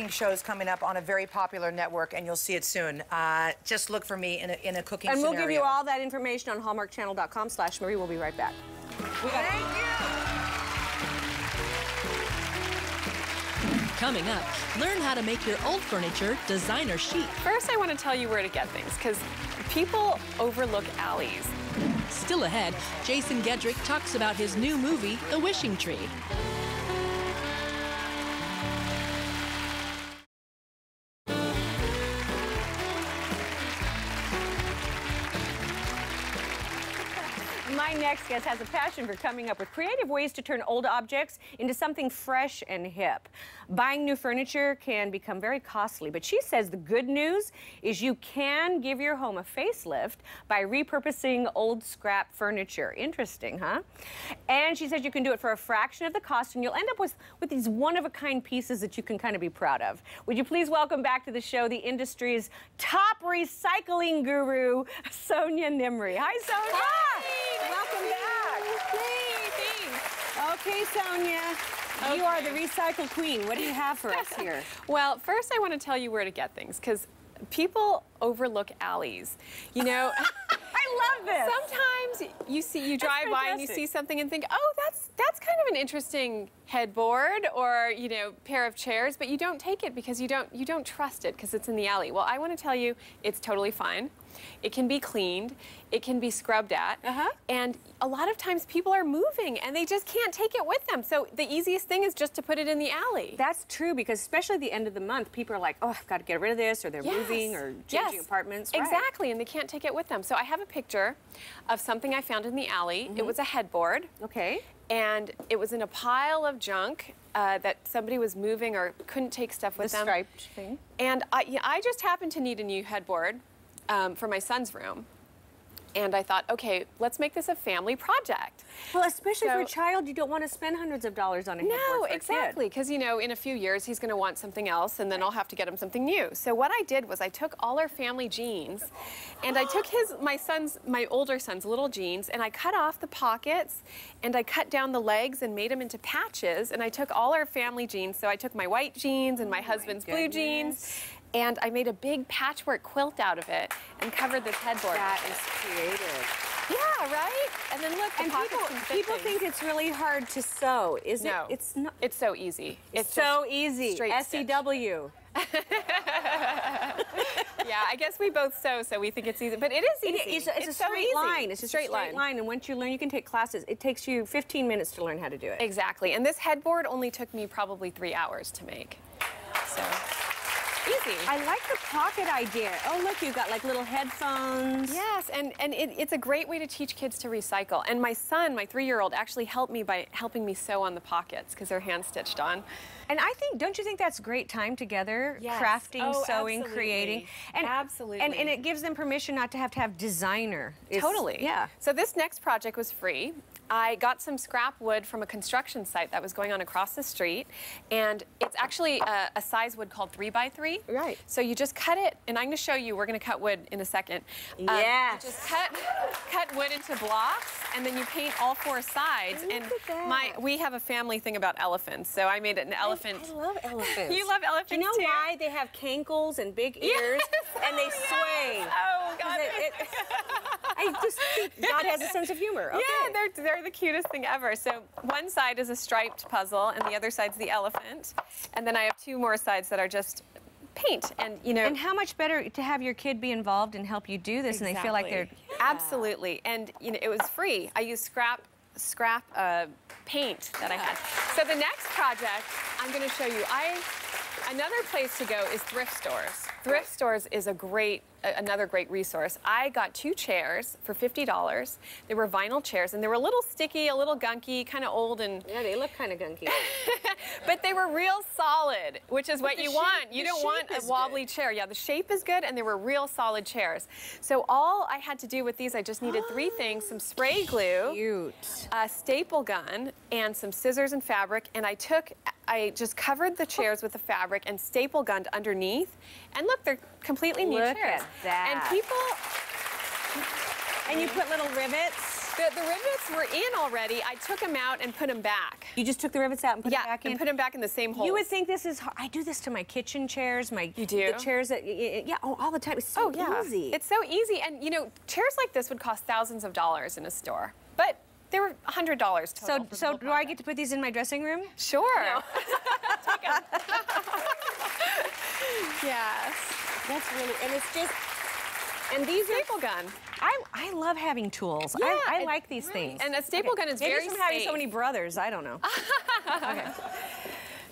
shows coming up on a very popular network, and you'll see it soon. Just look for me in a cooking and scenario. we'll give you all that information on hallmarkchannel.com/Marie. We'll be right back. Thank you. Coming up, learn how to make your old furniture designer chic. First, I want to tell you where to get things, because people overlook alleys. Still ahead, Jason Gedrick talks about his new movie, The Wishing Tree. My next guest has a passion for coming up with creative ways to turn old objects into something fresh and hip. Buying new furniture can become very costly, but she says the good news is you can give your home a facelift by repurposing old scrap furniture. Interesting, huh? And she says you can do it for a fraction of the cost, and you'll end up with these one-of-a-kind pieces that you can kind of be proud of. Would you please welcome back to the show the industry's top recycling guru, Sonya Nimri. Hi, Sonya. Hi. Welcome back. Yay, thanks. Okay, Sonya. Okay. You are the recycle queen. What do you have for us here? Well, first I want to tell you where to get things, because people overlook alleys. You know, I love this. Sometimes you drive by and you see something and think, oh, that's kind of an interesting headboard or, you know, pair of chairs, but you don't take it because you don't trust it because it's in the alley. Well, I want to tell you, it's totally fine. It can be cleaned, it can be scrubbed at, and a lot of times people are moving and they just can't take it with them. So the easiest thing is just to put it in the alley. That's true, because especially at the end of the month, people are like, oh, I've got to get rid of this, or they're moving or changing apartments. Exactly, and they can't take it with them. So I have a picture of something I found in the alley. It was a headboard. Okay. And it was in a pile of junk that somebody was moving or couldn't take stuff with them. The striped thing. And I just happened to need a new headboard for my son's room. And I thought, okay, let's make this a family project. Well, especially for a child, you don't want to spend hundreds of dollars on a headboard for a kid. Exactly, because, you know, in a few years, he's going to want something else, and then I'll have to get him something new. So what I did was I took all our family jeans, and I took my older son's little jeans, and I cut off the pockets, and I cut down the legs and made them into patches, and I took all our family jeans. So I took my white jeans and my husband's blue jeans, and I made a big patchwork quilt out of it and covered this headboard. That is creative. Yeah, right? And then look, and people think it's really hard to sew, isn't it? It's not. It's so easy. It's so easy. Yeah, SEW. I guess we both sew, so we think it's easy, but it is easy. It's a straight line. It's a straight line, and once you learn, you can take classes. It takes you 15 minutes to learn how to do it. Exactly, and this headboard only took me probably 3 hours to make, so easy. I like the pocket idea. Oh, look, you've got like little headphones. Yes, and it's a great way to teach kids to recycle. And my son, my 3-year-old, actually helped me by helping me sew on the pockets because they're hand-stitched on. And I think, don't you think that's great time together? Yes. Crafting, sewing, absolutely. creating. And, Absolutely. And it gives them permission not to have designer. Totally. Yeah. So this next project was free. I got some scrap wood from a construction site that was going on across the street, and it's actually a size wood called 3x3. Right. So you just cut it, and I'm going to show you. We're going to cut wood in a second. Yes. You just cut wood into blocks, and then you paint all 4 sides. Look at that. We have a family thing about elephants, so I made an elephant. I love elephants. You love elephants too? Do you know why they have cankles and big ears and they sway? Oh God. I just think God has a sense of humor. Okay. Yeah, they're the cutest thing ever. So one side is a striped puzzle, and the other side's the elephant. And then I have 2 more sides that are just paint. And you know. And how much better to have your kid be involved and help you do this, and they feel like they're absolutely. And you know, it was free. I used scrap paint that I had. So the next project I'm going to show you. Another place to go is thrift stores. Thrift stores is another great resource. I got 2 chairs for $50. They were vinyl chairs, and they were a little sticky, a little gunky, kind of old, and yeah, they look kind of gunky. but they were real solid, which is what you want. You don't want a wobbly chair. Yeah, the shape is good, and they were real solid chairs. So all I had to do with these, I just needed 3 things: some spray glue, cute, a staple gun, and some scissors and fabric. And I just covered the chairs with the fabric and staple gunned underneath. And look, they're completely new chairs. Look at that. And people... And you put little rivets. The rivets were in already. I took them out and put them back. You just took the rivets out and put them Yeah, back in? and put them back in the same holes. You would think this is hard. I do this to my kitchen chairs, You do? the chairs that, yeah, all the time. It's so easy. It's so easy. And, you know, chairs like this would cost thousands of dollars in a store. But they were $100 total. So do I get to put these in my dressing room? Sure. No. Yes. That's really, and it's just, and these Staple gun. I love having tools. Yeah, I like these things. And a staple gun is Maybe very from safe. having so many brothers, I don't know. Okay.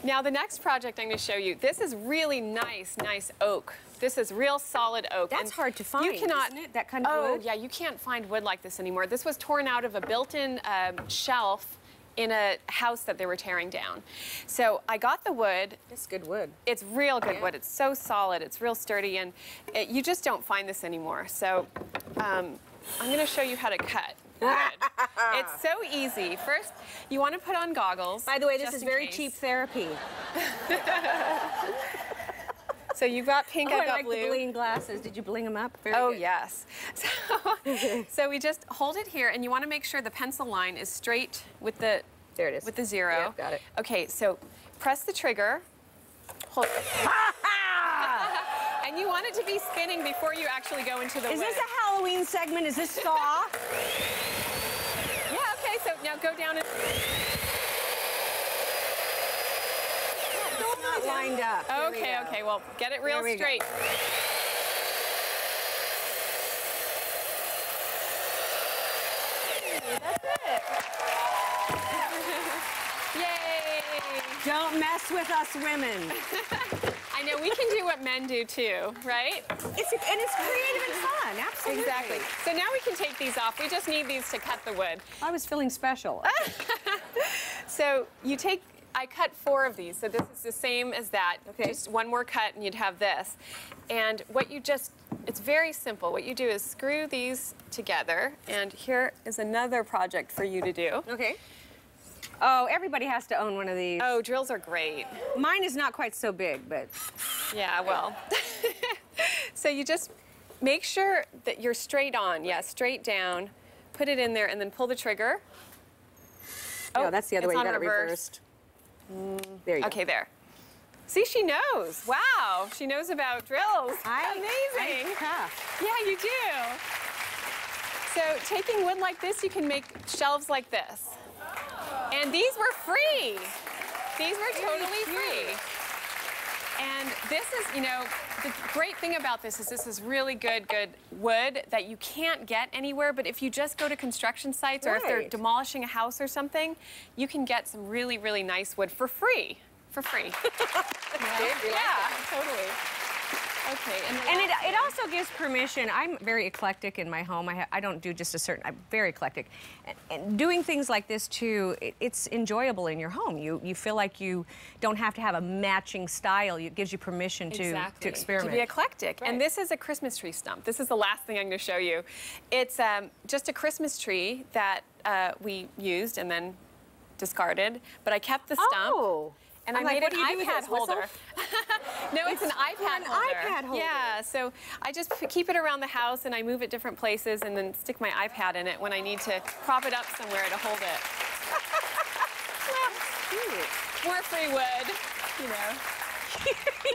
Now the next project I'm going to show you, this is really nice oak. This is real solid oak. That's and hard to find, you cannot, isn't it? That kind of wood? Oh, yeah, you can't find wood like this anymore. This was torn out of a built-in shelf in a house that they were tearing down. So I got the wood. It's good wood. It's real good wood. It's so solid. It's real sturdy, and you just don't find this anymore. So I'm going to show you how to cut wood. It's so easy. First, you want to put on goggles. By the way, this just is in very case. cheap therapy. So you've got pink, Oh, I I got like blue. the bling glasses. Did you bling them up? Very Oh, good. yes. So we just hold it here, and you want to make sure the pencil line is straight with the There it is. with the zero. Yeah, got it. Okay, so press the trigger. Hold. And you want it to be spinning before you actually go into the Is wood. this a Halloween segment? Is this Saw? Yeah, okay, so now go down and... It's not lined up. Here we Okay, go. okay, well, get it real There we go. straight. That's it. Yay! Don't mess with us women. I know we can do what men do too, right? It's creative and fun. Absolutely. Exactly. So now we can take these off. We just need these to cut the wood. I was feeling special. So you take, I cut 4 of these, so this is the same as that. Okay. Just one more cut and you'd have this. And what you just, it's very simple. What you do is screw these together, and here is another project for you to do. Okay. Oh, everybody has to own one of these. Oh, drills are great. Mine is not quite so big, but Yeah, well. So you just make sure that you're straight on. Yeah, straight down. Put it in there and then pull the trigger. oh, that's the other way. it's You on got it reverse. reversed. There you go. Okay, there. See, she knows. Wow, she knows about drills. Amazing. I'm tough. Yeah, you do. So taking wood like this, you can make shelves like this. And these were free. These were totally free. And this is, you know, the great thing about this is really good wood that you can't get anywhere, but if you just go to construction sites or if they're Right. demolishing a house or something, you can get some really, really nice wood for free. For free. Yeah, totally. Okay, And it also gives permission. I'm very eclectic in my home. I don't do just a certain. I'm very eclectic, and doing things like this too. It's enjoyable in your home. You feel like you don't have to have a matching style. It gives you permission to experiment. To be eclectic. Right. And this is a Christmas tree stump. This is the last thing I'm going to show you. It's just a Christmas tree that we used and then discarded, but I kept the stump. Oh. And I'm I like, made what an do you do with iPad this, whistle? holder. No, it's an iPad holder. iPad holder. Yeah, so I just keep it around the house and I move it different places and then stick my iPad in it when I need to prop it up somewhere to hold it. More free wood, you know.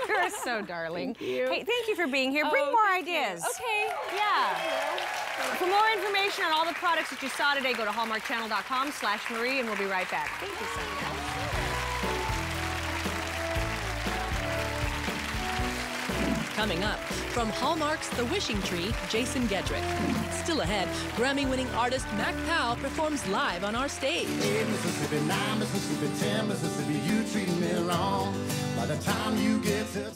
You're so darling. Thank you. Hey, thank you for being here. Bring Oh, more thank you. ideas. Okay. Yeah. For more information on all the products that you saw today, go to hallmarkchannel.com/Marie, and we'll be right back. Thank you, Sonya. Coming up, from Hallmark's The Wishing Tree, Jason Gedrick. Still ahead, Grammy-winning artist Mac Powell performs live on our stage. Hey, Mississippi 9, Mississippi 10, Mississippi, you treat me wrong. By the time you get to...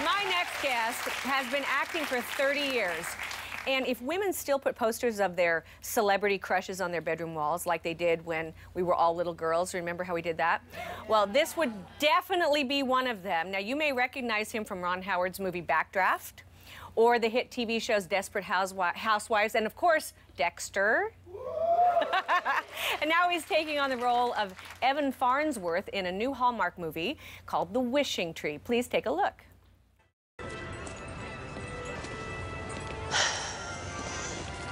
My next guest has been acting for 30 years. And if women still put posters of their celebrity crushes on their bedroom walls like they did when we were all little girls, remember how we did that? Well, this would definitely be one of them. Now, you may recognize him from Ron Howard's movie Backdraft, or the hit TV shows Desperate Housewives, and of course, Dexter. And now he's taking on the role of Evan Farnsworth in a new Hallmark movie called The Wishing Tree. Please take a look.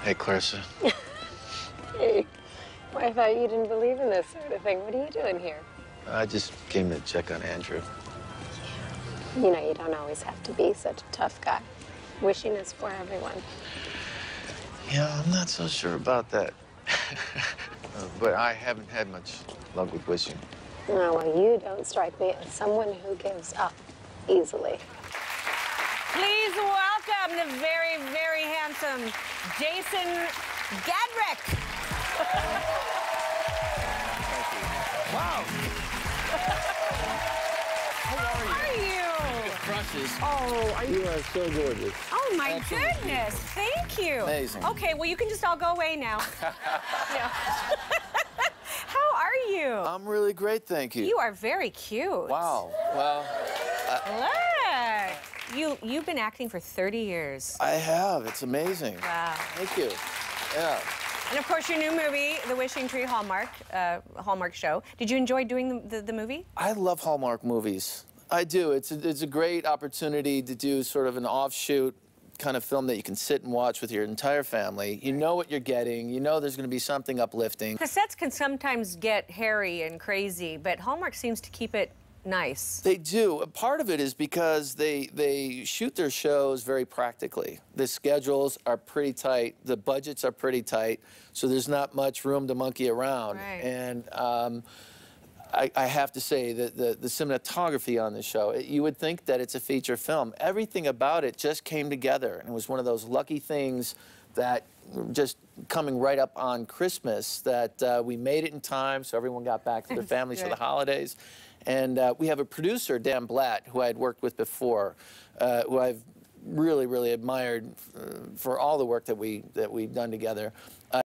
Hey, Clarissa. Hey, well, I thought you didn't believe in this sort of thing. What are you doing here? I just came to check on Andrew. You know, you don't always have to be such a tough guy. Wishing is for everyone. Yeah, I'm not so sure about that. But I haven't had much luck with wishing. Oh, well, you don't strike me as someone who gives up easily. Please welcome the very, very handsome Jason Gedrick. Wow. How are you? Crushes. Oh, are you? You are so gorgeous. Oh, my goodness. Thank you. Amazing. Okay, well, you can just all go away now. Yeah. How are you? I'm really great, thank you. You are very cute. Wow. Well, Look. You've been acting for 30 years. I have. It's amazing. Wow. Thank you. Yeah. And of course, your new movie, The Wishing Tree Hallmark show. Did you enjoy doing the movie? I love Hallmark movies. I do. It's a great opportunity to do sort of an offshoot kind of film that you can sit and watch with your entire family. You know what you're getting. You know there's going to be something uplifting. The sets can sometimes get hairy and crazy, but Hallmark seems to keep it nice. They do. Part of it is because they shoot their shows very practically. The schedules are pretty tight. The budgets are pretty tight. So there's not much room to monkey around. Right. And I have to say that the cinematography on the show, you would think that it's a feature film. Everything about it just came together. And it was one of those lucky things that just coming right up on Christmas that we made it in time so everyone got back to their families for the holidays. And we have a producer, Dan Blatt, who I had worked with before, who I've really, really admired for all the work that we've done together.